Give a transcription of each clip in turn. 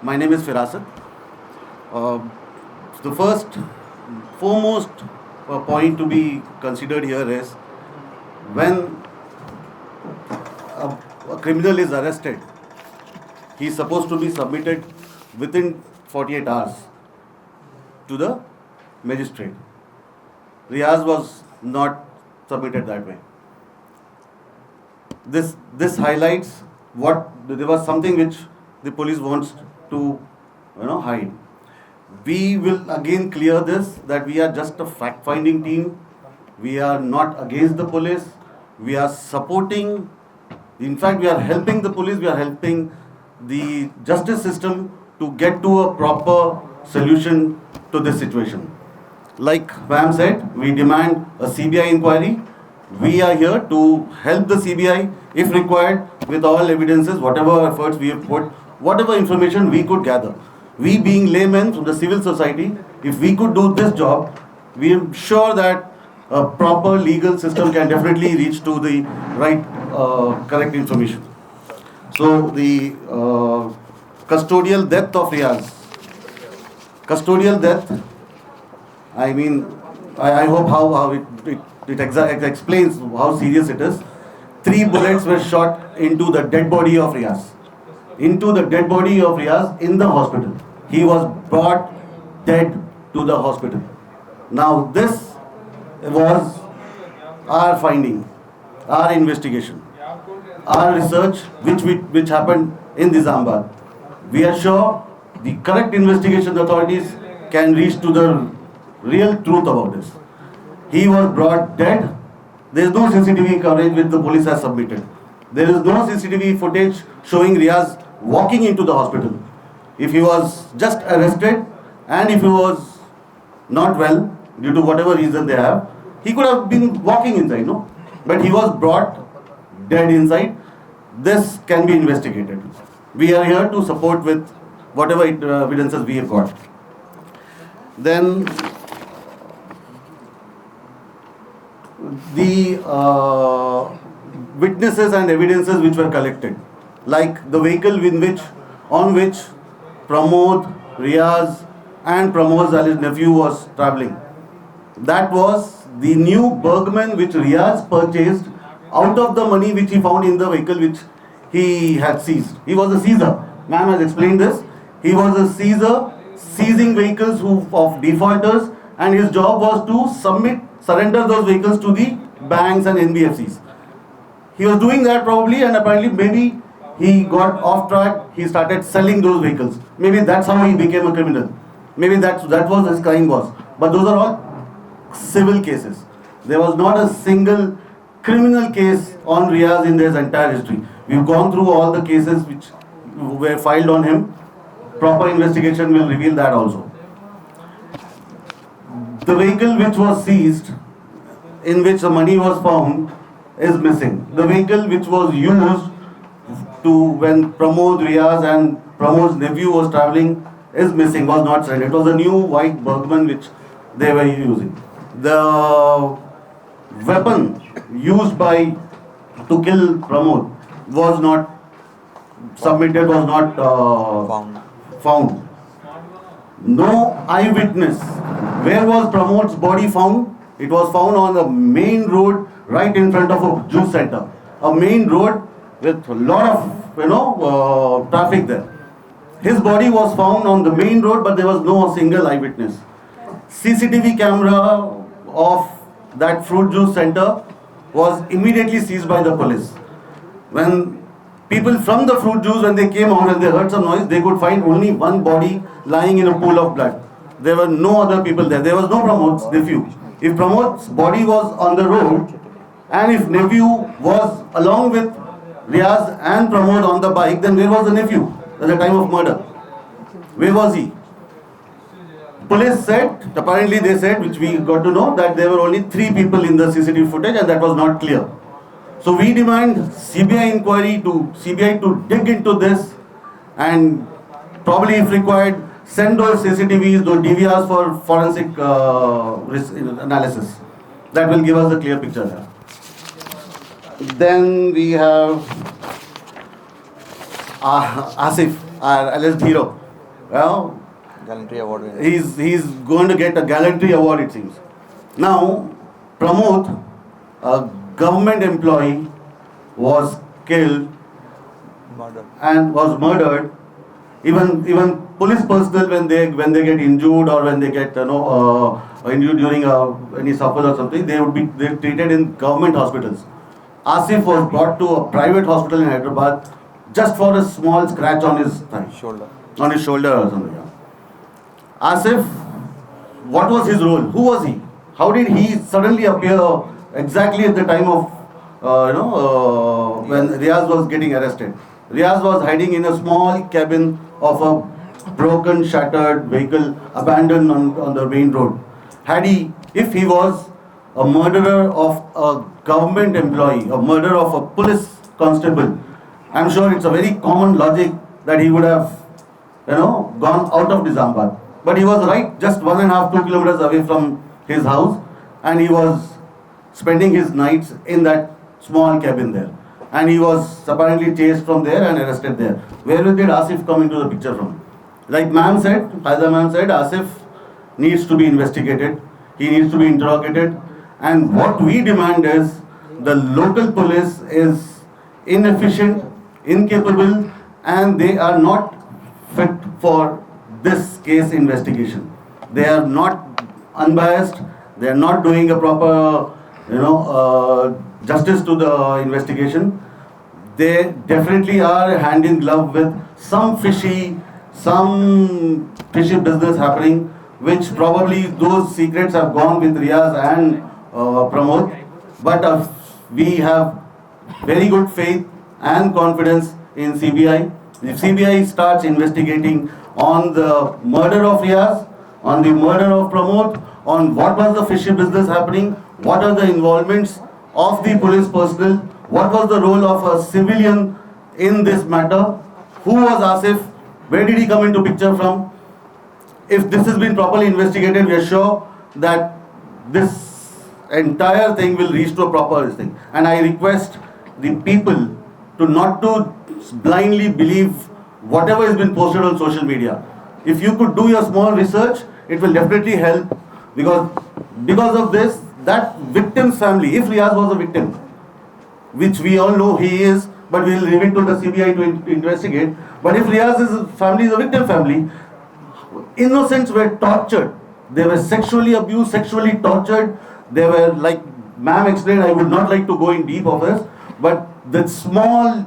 My name is Firasat. Uh, the first, foremost point to be considered here is when a criminal is arrested, he is supposed to be submitted within 48 hours to the magistrate. Riaz was not submitted that way. This highlights what there was something which the police wants to hide. We will again clear this that we are just a fact-finding team. We are not against the police. We are supporting. In fact, we are helping the police. We are helping the justice system to get to a proper solution to this situation. Like Pam said, we demand a CBI inquiry. We are here to help the CBI if required with all evidences, whatever efforts we have put, whatever information we could gather. We being laymen from the civil society, if we could do this job, we are sure that a proper legal system can definitely reach to the right, correct information. So the custodial death of Riaz. Custodial death, I mean, I hope how it explains how serious it is. 3 bullets were shot into the dead body of Riaz. Into the dead body of Riaz in the hospital. He was brought dead to the hospital. Now this was our finding, our investigation, our research which happened in Nizamabad. We are sure the correct investigation authorities can reach to the real truth about this. He was brought dead. There is no CCTV coverage which the police has submitted. There is no CCTV footage showing Riaz walking into the hospital. If he was just arrested and if he was not well due to whatever reason they have, he could have been walking inside, no? But he was brought dead inside. This can be investigated. We are here to support with whatever evidences we have got. Then the witnesses and evidences which were collected, like the vehicle on which Pramod, Riaz and Pramod's nephew was travelling. That was the new Bergman which Riaz purchased out of the money which he found in the vehicle which he had seized. He was a seizer. Ma'am has explained this. He was a seizer, seizing vehicles of defaulters, and his job was to surrender those vehicles to the banks and NBFCs. He was doing that probably, and apparently maybe he got off track. He started selling those vehicles. Maybe that's how he became a criminal. Maybe that was his crime was. But those are all civil cases. There was not a single criminal case on Riaz in his entire history. We've gone through all the cases which were filed on him. Proper investigation will reveal that also. The vehicle which was seized, in which the money was found, is missing. The vehicle which was used when Pramod, Riaz and Pramod's nephew was travelling is missing, was not surrendered. It was a new white Bergman which they were using. The weapon used to kill Pramod was not submitted, was not found. No eyewitness. Where was Pramod's body found? It was found on the main road right in front of a juice center. A main road with a lot of traffic there. His body was found on the main road, but there was no single eyewitness. CCTV camera of that fruit juice center was immediately seized by the police. When people from the fruit juice, when they came out and they heard some noise, they could find only one body lying in a pool of blood. There were no other people there. There was no Pramod's nephew. If Pramod's body was on the road, and if nephew was along with Riaz and Pramod on the bike, then where was the nephew at the time of murder? Where was he? Police said, apparently they said, which we got to know, that there were only 3 people in the CCTV footage and that was not clear. So we demand CBI to dig into this and probably if required, send those CCTVs, those DVRs for forensic analysis. That will give us a clear picture there. Then we have Asif, our alleged hero. Gallantry award. He's going to get a gallantry award, it seems. Now, Pramod, a government employee, was killed Murder. and was murdered. Even police personnel, when they get injured or when they get injured during any suffer or something, they're treated in government hospitals. Asif was brought to a private hospital in Hyderabad just for a small scratch on his thigh, Shoulder. on his shoulder or something. Yeah. Asif, what was his role? Who was he? How did he suddenly appear exactly at the time of when Riaz was getting arrested? Riaz was hiding in a small cabin of a broken, shattered vehicle abandoned on the main road. If he was a murderer of a government employee, a murderer of a police constable, I'm sure it's a very common logic that he would have, gone out of Nizamabad. But he was right just 1.5-2 kilometers away from his house, and he was spending his nights in that small cabin there. And he was apparently chased from there and arrested there. Where did Asif come into the picture from? Like Haida ma'am said, Asif needs to be investigated. He needs to be interrogated. And what we demand is the local police is inefficient, incapable, and they are not fit for this case investigation. They are not unbiased. They are not doing a proper, justice to the investigation. They definitely are hand in glove with some fishy business happening, which probably those secrets have gone with Riaz and Pramod. But we have very good faith and confidence in CBI. If CBI starts investigating on the murder of Riaz, on the murder of Pramod, on what was the fishy business happening, what are the involvements of the police personnel, what was the role of a civilian in this matter, who was Asif, where did he come into picture from. If this has been properly investigated, we are sure that this entire thing will reach to a proper thing. And I request the people to not to blindly believe whatever has been posted on social media. If you could do your small research, it will definitely help, because of this, that victim's family, if Riaz was a victim, which we all know he is, but we will leave it to the CBI to investigate. But if Riaz's family is a victim family, innocents were tortured. They were sexually abused, sexually tortured. They were, like ma'am explained, I would not like to go in deep of this, but the small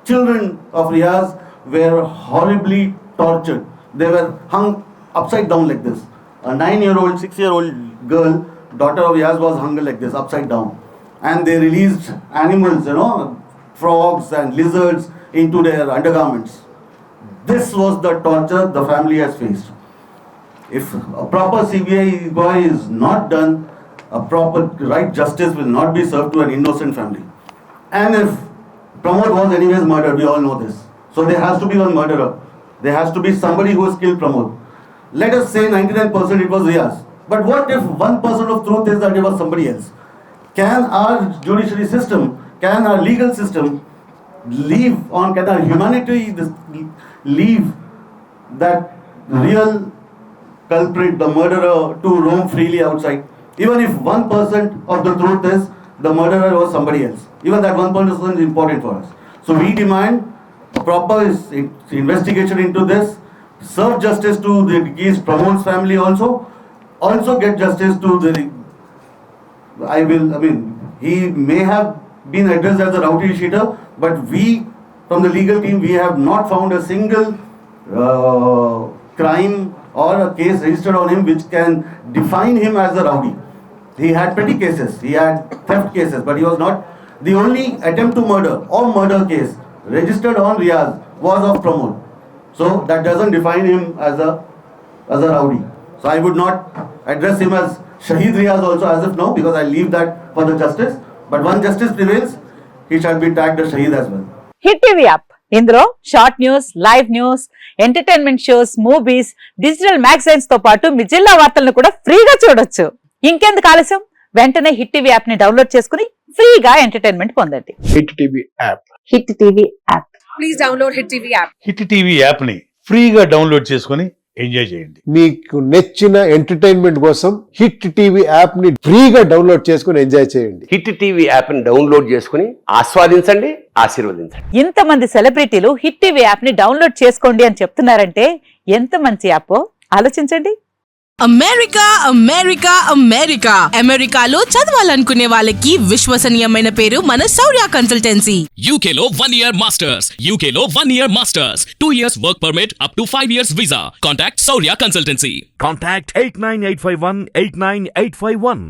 children of Riaz were horribly tortured. They were hung upside down like this. A 9-year-old, 6-year-old girl, daughter of Riaz, was hung like this, upside down. And they released animals, frogs and lizards into their undergarments. This was the torture the family has faced. If a proper CBI inquiry is not done, a proper right justice will not be served to an innocent family. And if Pramod was anyways murdered, we all know this. So there has to be one murderer. There has to be somebody who has killed Pramod. Let us say 99% it was Riaz. But what if 1% of truth is that it was somebody else? Can our judiciary system, can our legal system can our humanity leave that real culprit, the murderer, to roam freely outside? Even if 1% of the truth is the murderer was somebody else. Even that 1% is important for us. So we demand a proper investigation into this, serve justice to the deceased Pramod's family also get justice to he may have been addressed as a rowdy cheater, but we, from the legal team, we have not found a single crime or a case registered on him which can define him as a rowdy. He had petty cases, he had theft cases, but he was not. The only attempt to murder or murder case registered on Riaz was of Pramod. So that doesn't define him as a rowdy. So I would not address him as Shaheed Riaz also as of now, because I leave that for the justice. But when justice prevails, he shall be tagged as Shaheed as well. Hit TV app ఇందులో short news, live news, entertainment shows, movies, digital magazines తో పాటు మీ జిల్లా వార్తలను కూడా ఫ్రీగా చూడొచ్చు. ఇంకెందుకు ఆలస్యం, వెంటనే హిట్ టీవీ యాప్ ని డౌన్లోడ్ చేసుకుని ఫ్రీగా ఎంటర్టైన్మెంట్ పొందండి. Hit TV app. Hit TV app. Please download Hit TV app. Hit TV app ని ఫ్రీగా డౌన్లోడ్ చేసుకొని ఎంజాయ్ చేయండి. మీకు నచ్చిన ఎంటర్టైన్మెంట్ కోసం హిట్ టీవీ యాప్ ని ఫ్రీగా డౌన్లోడ్ చేసుకుని ఎంజాయ్ చేయండి. హిట్ టీవీ యాప్ని డౌన్లోడ్ చేసుకుని ఆస్వాదించండి, ఆశీర్వదించండి. ఇంతమంది సెలబ్రిటీలు హిట్ టీవీ యాప్ ని డౌన్లోడ్ చేసుకోండి అని చెప్తున్నారంటే ఎంత మంచి యాప్ ఆలోచించండి. అమెరికా అమెరికా అమెరికా అమెరికాలో చదవాలనుకునే వాళ్ళకి విశ్వసనీయమైన పేరు మన శౌర్య కన్సల్టెన్సీ. UK లో 1 year masters, UK లో 1 year masters, 2 years work permit up to 5 years visa. Contact Saurya Consultancy. Contact 89851 89851.